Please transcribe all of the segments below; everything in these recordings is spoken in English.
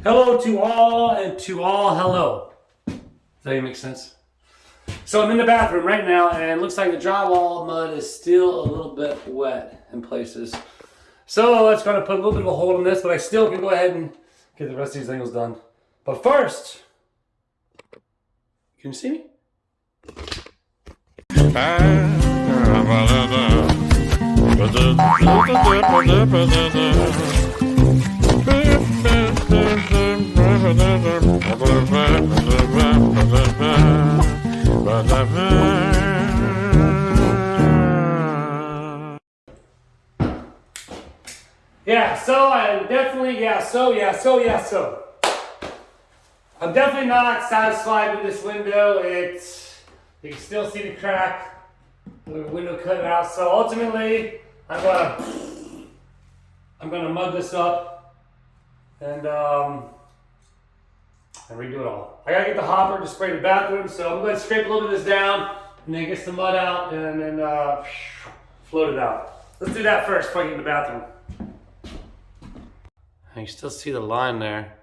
Hello to all and to all hello. Does that even make sense? So I'm in the bathroom right now and it looks like the drywall mud is still a little bit wet in places. So it's going to put a little bit of a hold on this, but I still can go ahead and get the rest of these angles done. But first, can you see me? I'm definitely not satisfied with this window. You can still see the crack, the window cut out. So ultimately, I'm gonna mud this up and redo it all. I gotta get the hopper to spray the bathroom, so I'm gonna scrape a little bit of this down and then get some mud out and then float it out. Let's do that first before I get in the bathroom. You still see the line there.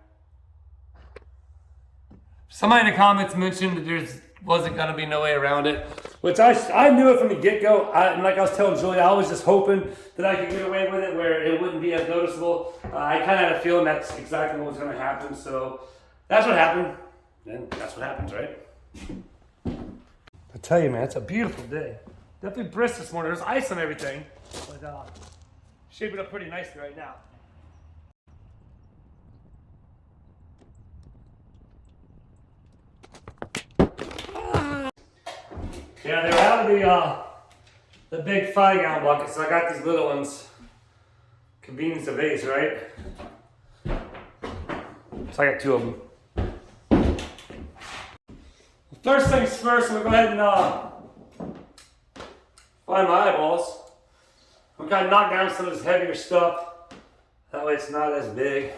Somebody in the comments mentioned that there wasn't gonna be no way around it, which I knew it from the get-go. And like I was telling Julie, I was just hoping that I could get away with it where it wouldn't be as noticeable. I kind of had a feeling that's exactly what was gonna happen, so that's what happened. And that's what happens, right? I tell you, man, it's a beautiful day. Definitely brisk this morning. There's ice on everything, but shaping up pretty nicely right now. Yeah, they were out of the big 5-gallon bucket, so I got these little ones. Convenience of ace, right? So I got 2 of them. First things first, I'm gonna go ahead and find my eyeballs. I'm gonna knock down some of this heavier stuff. That way it's not as big.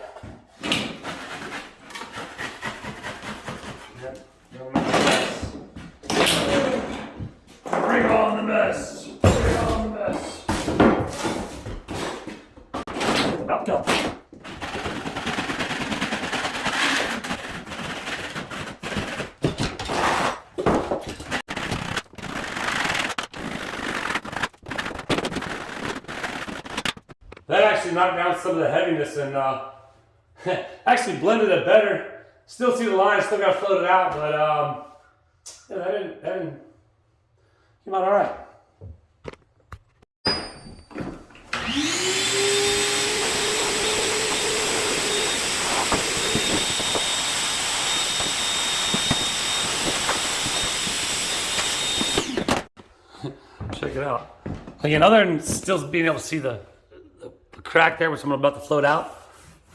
Bring on the mess. Bring on the mess. About done. That actually knocked down some of the heaviness and actually blended it better. Still see the line, still got to float it out, but yeah, that didn't came out all right. Check it out. Again, other than still being able to see the crack there, which I'm about to float out,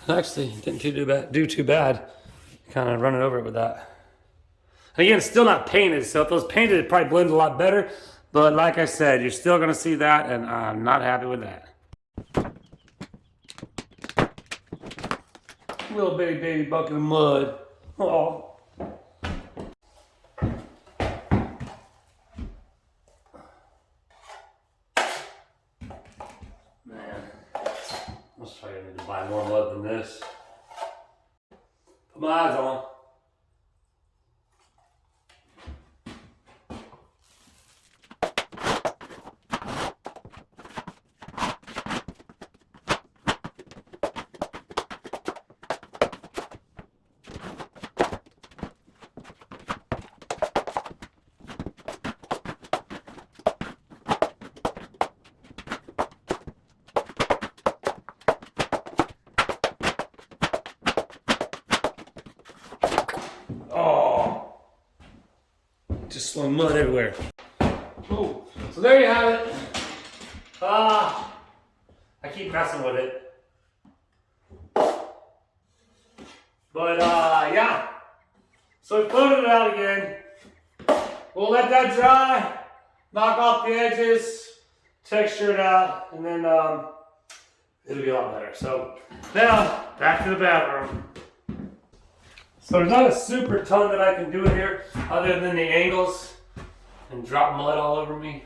actually didn't do too bad. Kind of running over it with that. Again, it's still not painted, so if it was painted, it'd probably blend a lot better. But like I said, you're still gonna see that, and I'm not happy with that. Little bitty baby bucket of mud. Oh. Man, let's try to buy more mud than this. Put my eyes on. Oh, just throwing mud everywhere. Ooh. So there you have it. I keep messing with it. But yeah. So we floated it out again. We'll let that dry, knock off the edges, texture it out, and then it'll be a lot better. So now, back to the bathroom. So there's not a super ton that I can do here other than the angles and drop mud all over me.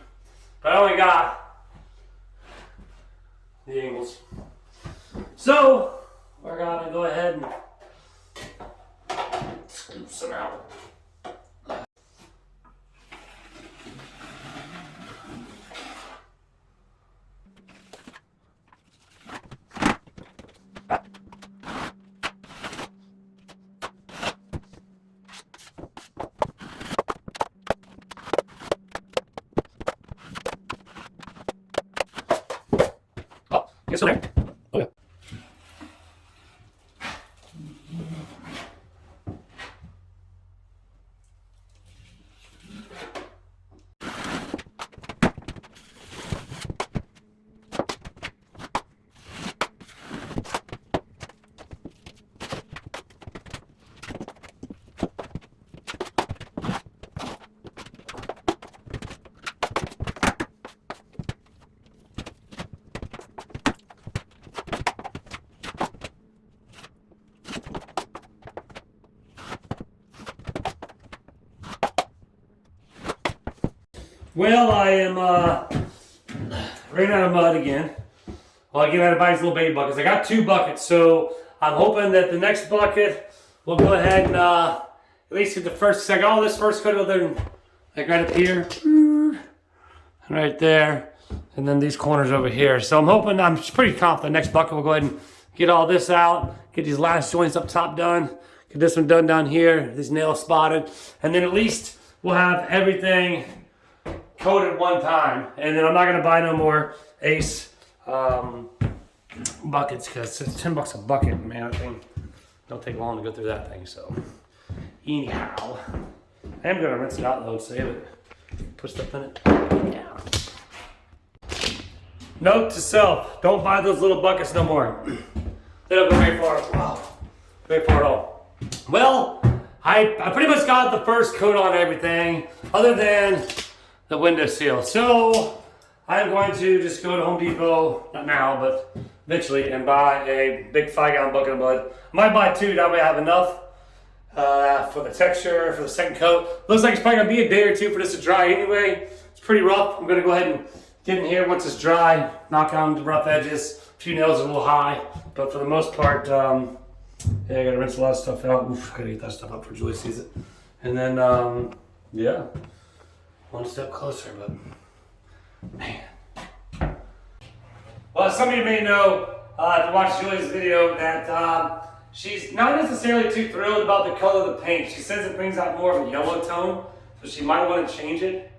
But I only got the angles. So we're gonna go ahead and Loosen out. Oh, you're still there? Oh, yeah. Well, I am running out of mud again. Well, again, I had to buy these little baby buckets. I got 2 buckets, so I'm hoping that the next bucket will go ahead and at least get the first. I got all this first coat other than like right up here, right there, and then these corners over here. So I'm hoping, I'm pretty confident next bucket will go ahead and get all this out, get these last joints up top done, get this one done down here, these nails spotted, and then at least we'll have everything coated one time, and then I'm not gonna buy no more Ace buckets because it's $10 a bucket, man. That thing don't take long to go through that thing. So anyhow, I am gonna rinse it out though, save it, put stuff in it. Yeah. Note to self: don't buy those little buckets no more. They don't go very far. Wow, very far at all. Well, I pretty much got the first coat on everything, other than the window seal. So I'm going to just go to Home Depot, not now, but eventually, and buy a big 5-gallon bucket of mud. I might buy 2, that way I have enough for the texture, for the second coat. Looks like it's probably gonna be a day or 2 for this to dry anyway. It's pretty rough. I'm gonna go ahead and get in here once it's dry, knock on the rough edges. A few nails are a little high, but for the most part, yeah, I gotta rinse a lot of stuff out. Oof, gotta get that stuff up before Julie sees it. And then, yeah. One step closer, but man. Well, some of you may know, if you watched Julie's video, that she's not necessarily too thrilled about the color of the paint. She says it brings out more of a yellow tone, so she might want to change it.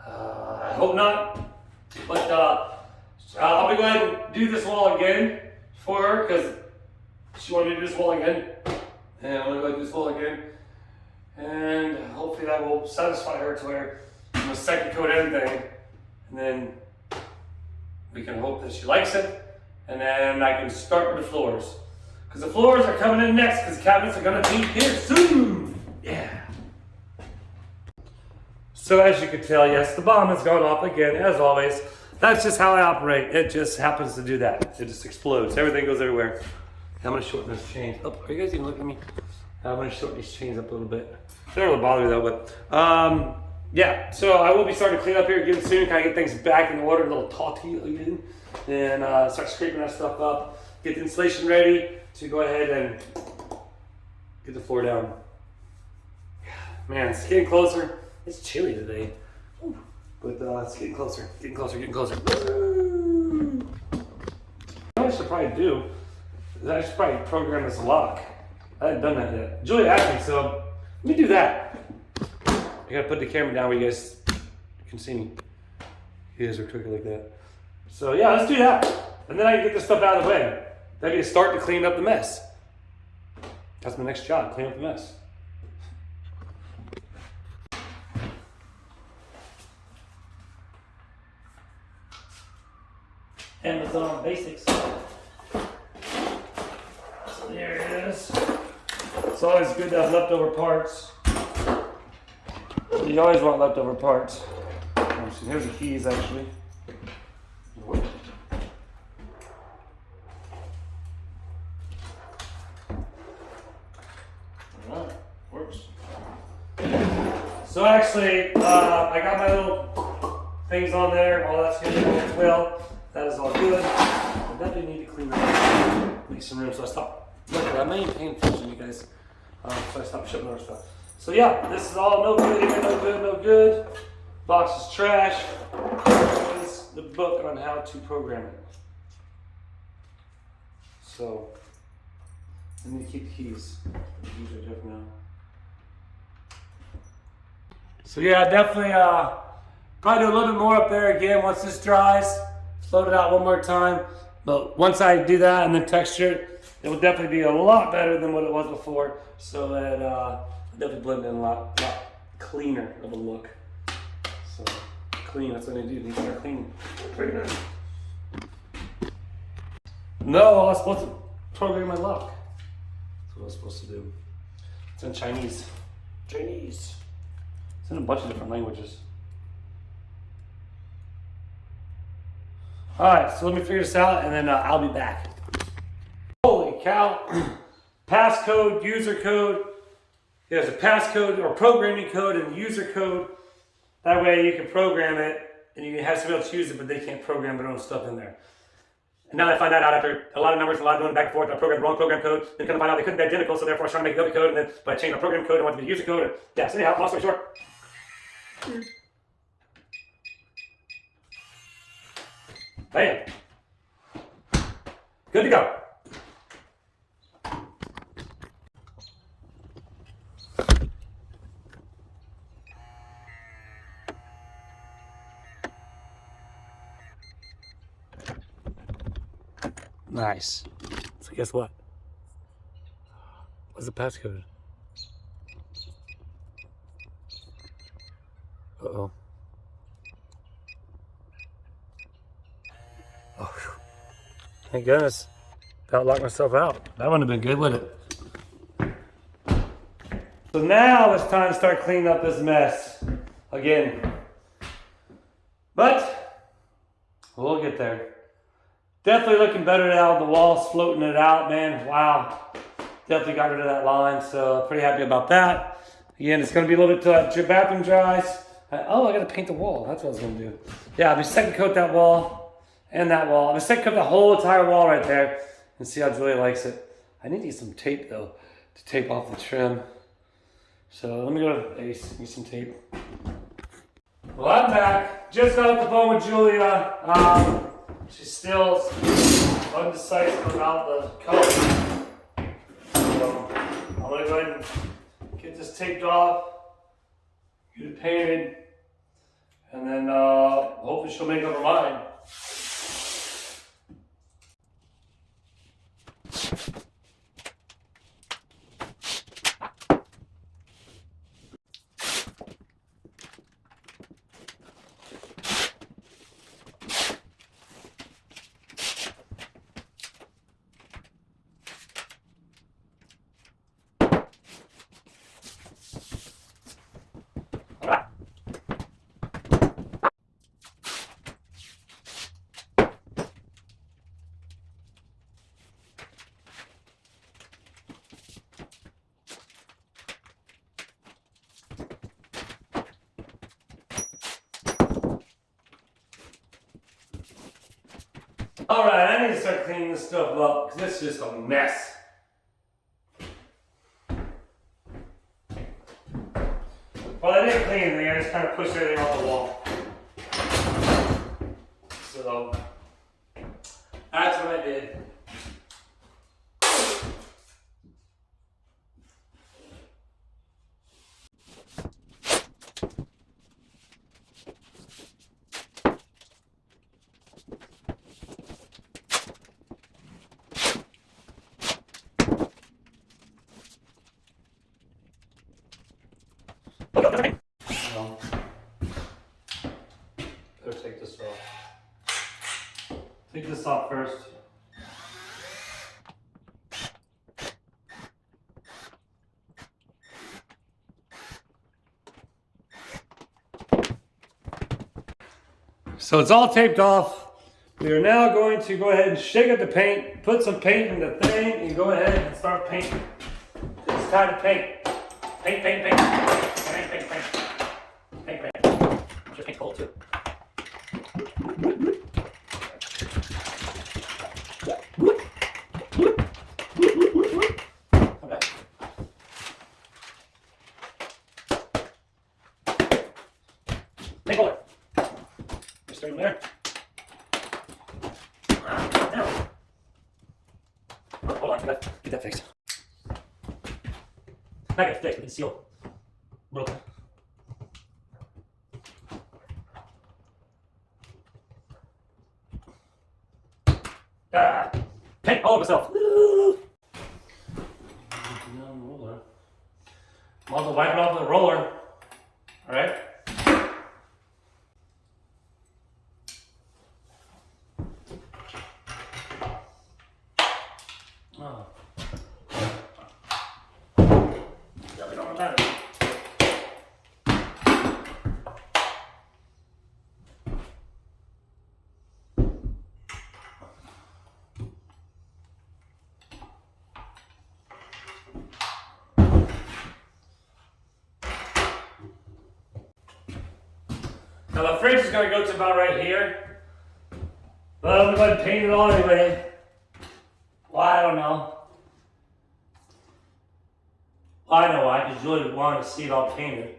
I hope not, but I'll be go ahead and do this wall again for her because she wanted to do this wall again, and I'm gonna go ahead and do this wall again, and hopefully that will satisfy her to where I'm gonna second coat everything, and then we can hope that she likes it, and then I can start with the floors. Because the floors are coming in next, because the cabinets are gonna be here soon. Yeah. So as you can tell, yes, the bomb has gone off again, as always. That's just how I operate. It just happens to do that. It just explodes. Everything goes everywhere. I'm gonna shorten this chain. Oh, are you guys even looking at me? I'm gonna shorten these chains up a little bit. They don't really bother me though, but yeah, so I will be starting to clean up here again soon, kind of get things back in order, a little tautly again, and start scraping that stuff up, get the insulation ready to go ahead and get the floor down. Man, it's getting closer. It's chilly today, but it's getting closer, getting closer, getting closer. What I should probably do is I should probably program this lock. I haven't done that yet. Julia asked me, so let me do that. I gotta put the camera down where you guys can see me. You guys are quicker like that. So yeah, let's do that. And then I can get this stuff out of the way. That'd be a start to clean up the mess. That's my next job, clean up the mess. Amazon Basics. So there it is. It's always good to have leftover parts. You always want leftover parts. Here's the keys, actually. Alright, works. So actually, I got my little things on there. All that's good as well. That is all good. I definitely need to clean up, leave some room. So I stopped. Look, I'm not even paying attention, you guys. So I stopped shipping other stuff. So yeah, this is all no good here, no good, no good. Box is trash. Here's the book on how to program it. So, I need to keep the keys. The keys are different now. So yeah, definitely probably do a little bit more up there again once this dries. Float it out one more time. But once I do that and then texture it, it will definitely be a lot better than what it was before. So that it'll definitely blend in a lot cleaner of a look. So clean, that's what I do. You start cleaning. No, I was supposed to program my luck. That's what I was supposed to do. It's in Chinese. Chinese. It's in a bunch of different languages. Alright, so let me figure this out and then I'll be back. Holy cow. Passcode, user code. There's a passcode or programming code and user code. That way you can program it and you can have somebody else use it, but they can't program their own stuff in there. And now I find that out after a lot of numbers, a lot of going back and forth. I programmed the wrong program code. Then come to find out they couldn't be identical, so therefore I was trying to make the other code. And then, but I changed my program code. I wanted to be the user code. And yeah, so anyhow, long story short. Bam. Good to go. Nice. So guess what? What's the passcode? Uh-oh. Oh, thank goodness. About locked myself out. That wouldn't have been good, would it? So now it's time to start cleaning up this mess again. But we'll get there. Definitely looking better now. The wall's floating it out, man. Wow. Definitely got rid of that line, so pretty happy about that. Again, it's going to be a little bit till the bathroom dries. Oh, I got to paint the wall. That's what I was going to do. Yeah, I'll be second coat that wall and that wall. I'm going to second coat the whole entire wall right there and see how Julia likes it. I need to get some tape, though, to tape off the trim. So let me go to Ace and get some tape. Well, I'm back. Just got off the phone with Julia. She's still undecisive about the color. So I'm going to go ahead and get this taped off, get it painted, and then hopefully she'll make up her mind. Alright, I need to start cleaning this stuff up because this is just a mess. Well, I didn't clean anything, I just kind of pushed everything off the wall. So, that's what I did. Better take this off. Take this off first. So it's all taped off. We are now going to go ahead and shake up the paint, put some paint in the thing, and go ahead and start painting. It's time to paint. Paint, paint, paint. Paint, paint, paint. Paint, paint. Just paint's cold too. Okay. Not get fixed, but it's still broken. Paint all over myself. Might as well wipe it off with a roller. Alright? Oh. Yeah, we don't have that. Now the fridge is going to go to about right here. But I'm going to paint it all anyway. Well, I don't know. I know why, because Julie wanted to see it all painted.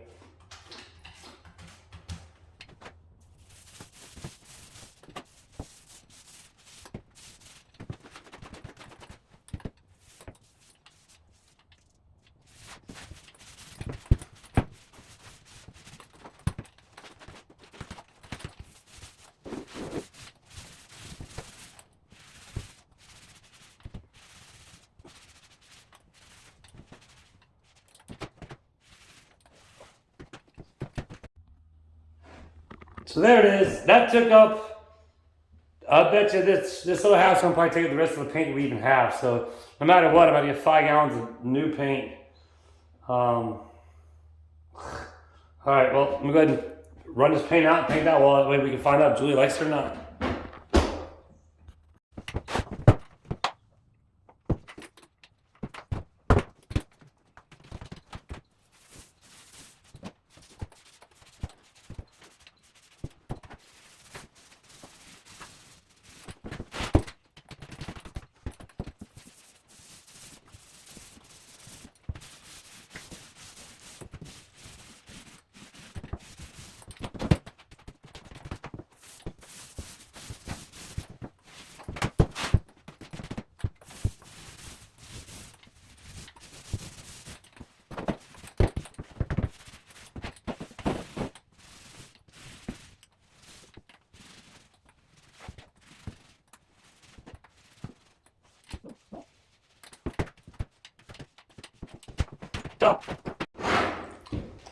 So there it is. That took up, I bet you this little house will probably take up the rest of the paint we even have. So no matter what, I'm going to get 5 gallons of new paint. All right, well, I'm going to go ahead and run this paint out and paint that wall. That way we can find out if Julie likes it or not.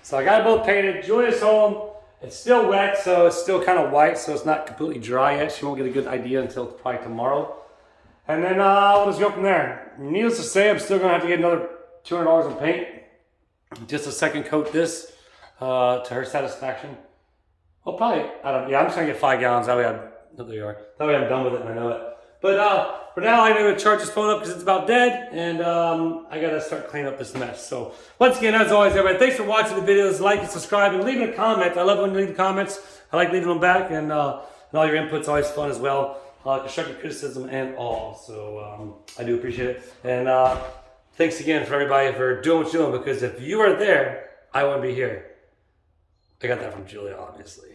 So I got it both painted. Julia's home. It's still wet, so it's still kind of white, so it's not completely dry yet. She won't get a good idea until probably tomorrow. And then we'll just go from there. Needless to say, I'm still going to have to get another $200 of paint. Just a second coat this to her satisfaction. Well, probably, I don't know. Yeah, I'm just going to get 5 gallons. That way I'm done with it and I know it. But for now, I'm going to charge this phone up because it's about dead, and I got to start cleaning up this mess. So once again, as always, everybody, thanks for watching the videos. Like and subscribe and leaving a comment. I love when you leave comments. I like leaving them back, and all your input's always fun as well. Constructive criticism and all. So I do appreciate it. And thanks again for everybody for doing what you're doing, because if you weren't there, I wouldn't be here. I got that from Julia, obviously.